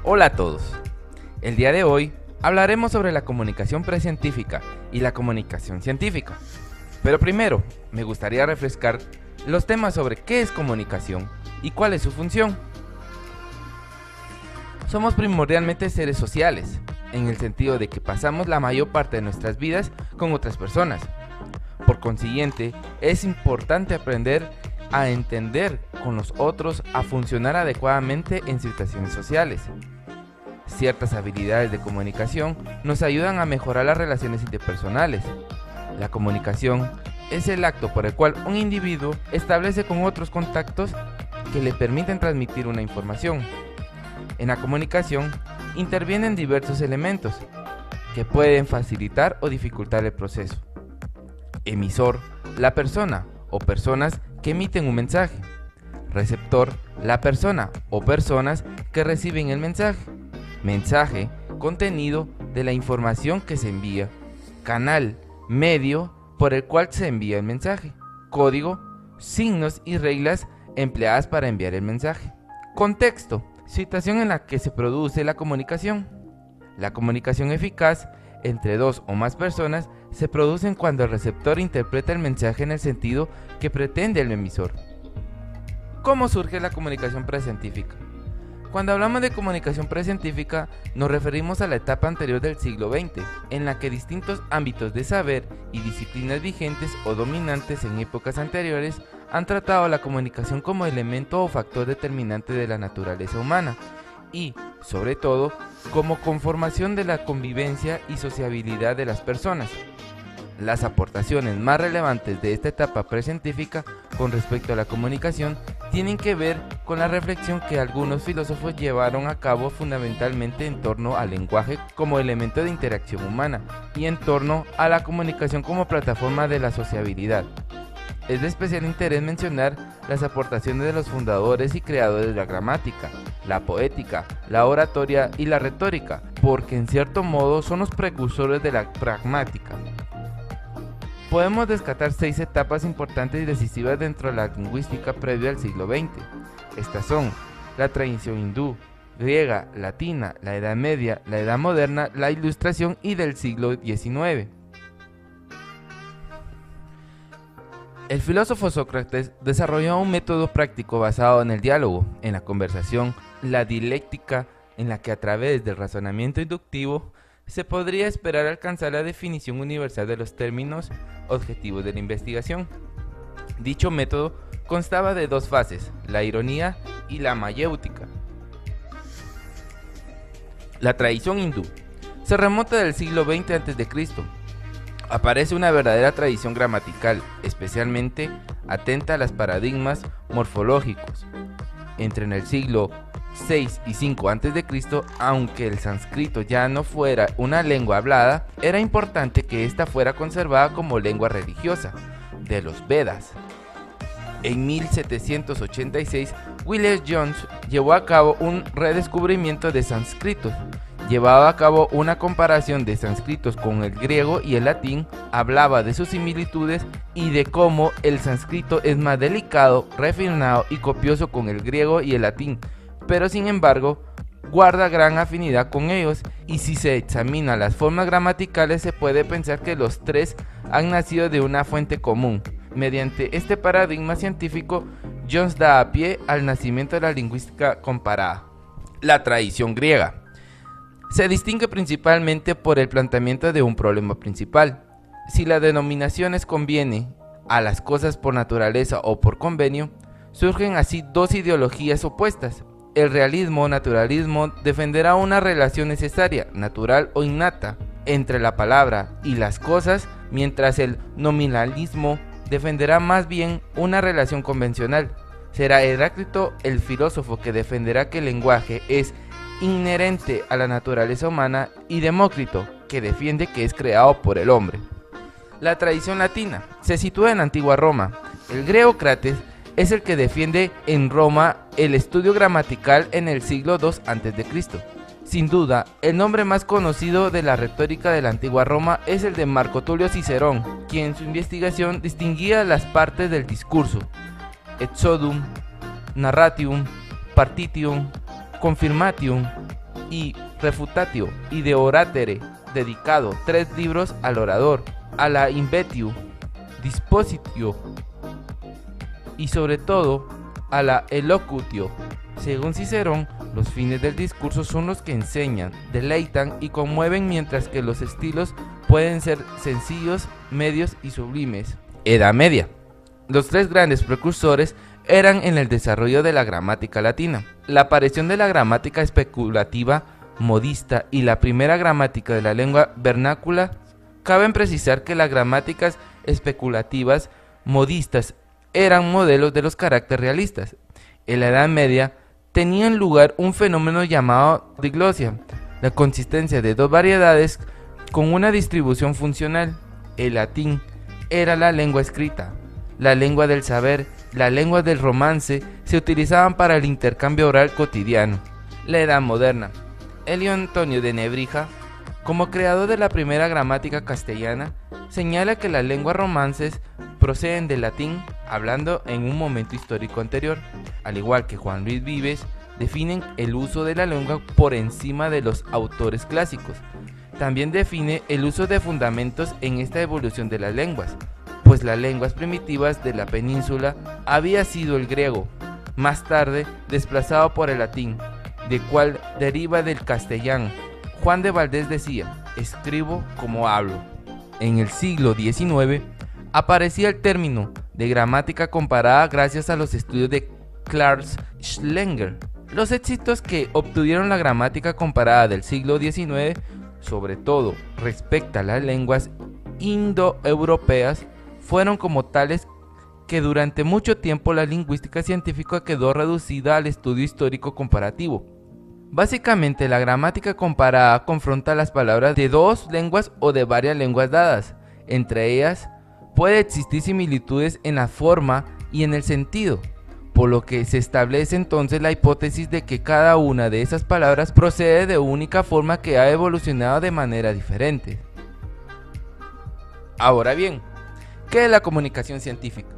Hola a todos. El día de hoy hablaremos sobre la comunicación precientífica y la comunicación científica. Pero primero, me gustaría refrescar los temas sobre qué es comunicación y cuál es su función. Somos primordialmente seres sociales, en el sentido de que pasamos la mayor parte de nuestras vidas con otras personas. Por consiguiente, es importante aprender a entender con los otros, a funcionar adecuadamente en situaciones sociales. Ciertas habilidades de comunicación nos ayudan a mejorar las relaciones interpersonales. La comunicación es el acto por el cual un individuo establece con otros contactos que le permiten transmitir una información. En la comunicación intervienen diversos elementos que pueden facilitar o dificultar el proceso. Emisor, la persona o personas que emiten un mensaje. Receptor, la persona o personas que reciben el mensaje. Mensaje, contenido de la información que se envía. Canal, medio por el cual se envía el mensaje. Código, signos y reglas empleadas para enviar el mensaje. Contexto, situación en la que se produce la comunicación. La comunicación eficaz entre dos o más personas se produce cuando el receptor interpreta el mensaje en el sentido que pretende el emisor. ¿Cómo surge la comunicación precientífica? Cuando hablamos de comunicación precientífica, nos referimos a la etapa anterior del siglo XX, en la que distintos ámbitos de saber y disciplinas vigentes o dominantes en épocas anteriores han tratado la comunicación como elemento o factor determinante de la naturaleza humana y, sobre todo, como conformación de la convivencia y sociabilidad de las personas. Las aportaciones más relevantes de esta etapa precientífica con respecto a la comunicación tienen que ver con la reflexión que algunos filósofos llevaron a cabo fundamentalmente en torno al lenguaje como elemento de interacción humana y en torno a la comunicación como plataforma de la sociabilidad. Es de especial interés mencionar las aportaciones de los fundadores y creadores de la gramática, la poética, la oratoria y la retórica, porque en cierto modo son los precursores de la pragmática. Podemos rescatar 6 etapas importantes y decisivas dentro de la lingüística previa al siglo XX. Estas son la tradición hindú, griega, latina, la Edad Media, la Edad Moderna, la Ilustración y del siglo XIX. El filósofo Sócrates desarrolló un método práctico basado en el diálogo, en la conversación, la dialéctica, en la que a través del razonamiento inductivo se podría esperar alcanzar la definición universal de los términos objetivos de la investigación. Dicho método constaba de 2 fases, la ironía y la mayéutica. La tradición hindú se remonta del siglo XX a.C. Aparece una verdadera tradición gramatical, especialmente atenta a los paradigmas morfológicos. Entre en el siglo 6 y 5 a.C., aunque el sánscrito ya no fuera una lengua hablada, era importante que ésta fuera conservada como lengua religiosa, de los Vedas. En 1786, William Jones llevó a cabo un redescubrimiento de sánscrito. Llevaba a cabo una comparación de sánscritos con el griego y el latín, hablaba de sus similitudes y de cómo el sánscrito es más delicado, refinado y copioso con el griego y el latín, pero sin embargo guarda gran afinidad con ellos, y si se examina las formas gramaticales se puede pensar que los 3 han nacido de una fuente común. Mediante este paradigma científico, Jones da a pie al nacimiento de la lingüística comparada. La tradición griega se distingue principalmente por el planteamiento de un problema principal. Si las denominaciones conviene a las cosas por naturaleza o por convenio, surgen así 2 ideologías opuestas. El realismo o naturalismo defenderá una relación necesaria, natural o innata, entre la palabra y las cosas, mientras el nominalismo defenderá más bien una relación convencional. Será Heráclito el filósofo que defenderá que el lenguaje es inherente a la naturaleza humana y Demócrito, que defiende que es creado por el hombre. La tradición latina se sitúa en la antigua Roma. El griego Crates es el que defiende en Roma el estudio gramatical en el siglo II a.C. Sin duda, el nombre más conocido de la retórica de la antigua Roma es el de Marco Tulio Cicerón, quien en su investigación distinguía las partes del discurso: exodum, narratium, partitium, confirmatium, y Refutatio y de Oratere, dedicado 3 libros al orador, a la Invetio, Dispositio y sobre todo a la Elocutio. Según Cicerón, los fines del discurso son los que enseñan, deleitan y conmueven, mientras que los estilos pueden ser sencillos, medios y sublimes. Edad Media. Los 3 grandes precursores eran en el desarrollo de la gramática latina. La aparición de la gramática especulativa modista y la primera gramática de la lengua vernácula. Cabe precisar que las gramáticas especulativas modistas eran modelos de los caracteres realistas. En la Edad Media tenían lugar un fenómeno llamado diglosia, la consistencia de 2 variedades con una distribución funcional. El latín era la lengua escrita, la lengua del saber, la lengua del romance se utilizaban para el intercambio oral cotidiano. La Edad Moderna. Elio Antonio de Nebrija, como creador de la primera gramática castellana, señala que las lenguas romances proceden del latín, hablando en un momento histórico anterior. Al igual que Juan Luis Vives, definen el uso de la lengua por encima de los autores clásicos. También define el uso de fundamentos en esta evolución de las lenguas, pues las lenguas primitivas de la península había sido el griego, más tarde desplazado por el latín, de cual deriva del castellano. Juan de Valdés decía: escribo como hablo. En el siglo XIX aparecía el término de gramática comparada gracias a los estudios de Klaus Schellinger. Los éxitos que obtuvieron la gramática comparada del siglo XIX, sobre todo respecto a las lenguas indoeuropeas, fueron como tales que durante mucho tiempo la lingüística científica quedó reducida al estudio histórico comparativo. Básicamente, la gramática comparada confronta las palabras de 2 lenguas o de varias lenguas dadas. Entre ellas, puede existir similitudes en la forma y en el sentido, por lo que se establece entonces la hipótesis de que cada una de esas palabras procede de única forma que ha evolucionado de manera diferente. Ahora bien, ¿qué es la comunicación científica?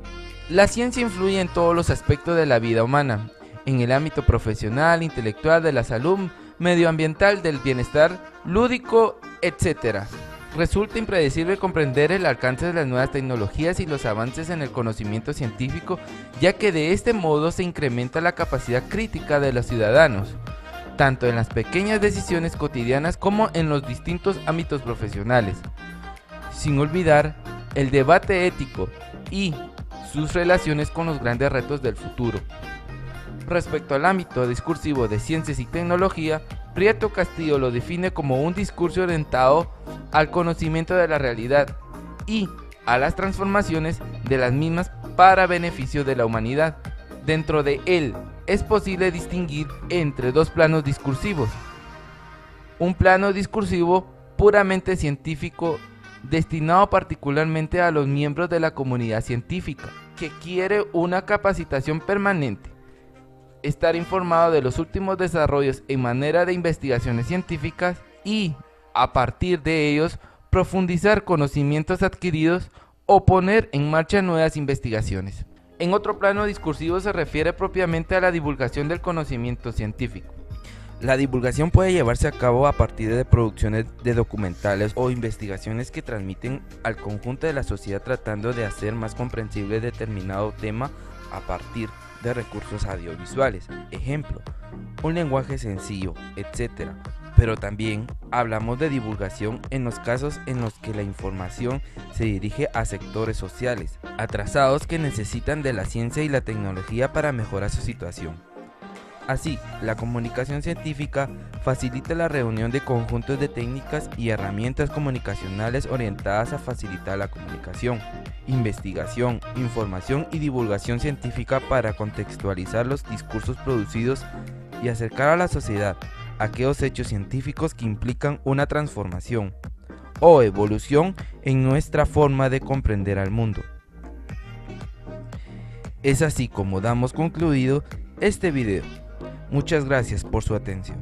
La ciencia influye en todos los aspectos de la vida humana, en el ámbito profesional, intelectual, de la salud, medioambiental, del bienestar, lúdico, etc. Resulta impredecible comprender el alcance de las nuevas tecnologías y los avances en el conocimiento científico, ya que de este modo se incrementa la capacidad crítica de los ciudadanos, tanto en las pequeñas decisiones cotidianas como en los distintos ámbitos profesionales, sin olvidar el debate ético y sus relaciones con los grandes retos del futuro. Respecto al ámbito discursivo de ciencias y tecnología, Prieto Castillo lo define como un discurso orientado al conocimiento de la realidad y a las transformaciones de las mismas para beneficio de la humanidad. Dentro de él es posible distinguir entre 2 planos discursivos: un plano discursivo puramente científico destinado particularmente a los miembros de la comunidad científica, que quiere una capacitación permanente, estar informado de los últimos desarrollos en materia de investigaciones científicas y, a partir de ellos, profundizar conocimientos adquiridos o poner en marcha nuevas investigaciones. En otro plano discursivo se refiere propiamente a la divulgación del conocimiento científico. La divulgación puede llevarse a cabo a partir de producciones de documentales o investigaciones que transmiten al conjunto de la sociedad, tratando de hacer más comprensible determinado tema a partir de recursos audiovisuales, ejemplo, un lenguaje sencillo, etc. Pero también hablamos de divulgación en los casos en los que la información se dirige a sectores sociales atrasados que necesitan de la ciencia y la tecnología para mejorar su situación. Así, la comunicación científica facilita la reunión de conjuntos de técnicas y herramientas comunicacionales orientadas a facilitar la comunicación, investigación, información y divulgación científica para contextualizar los discursos producidos y acercar a la sociedad aquellos hechos científicos que implican una transformación o evolución en nuestra forma de comprender al mundo. Es así como damos concluido este video. Muchas gracias por su atención.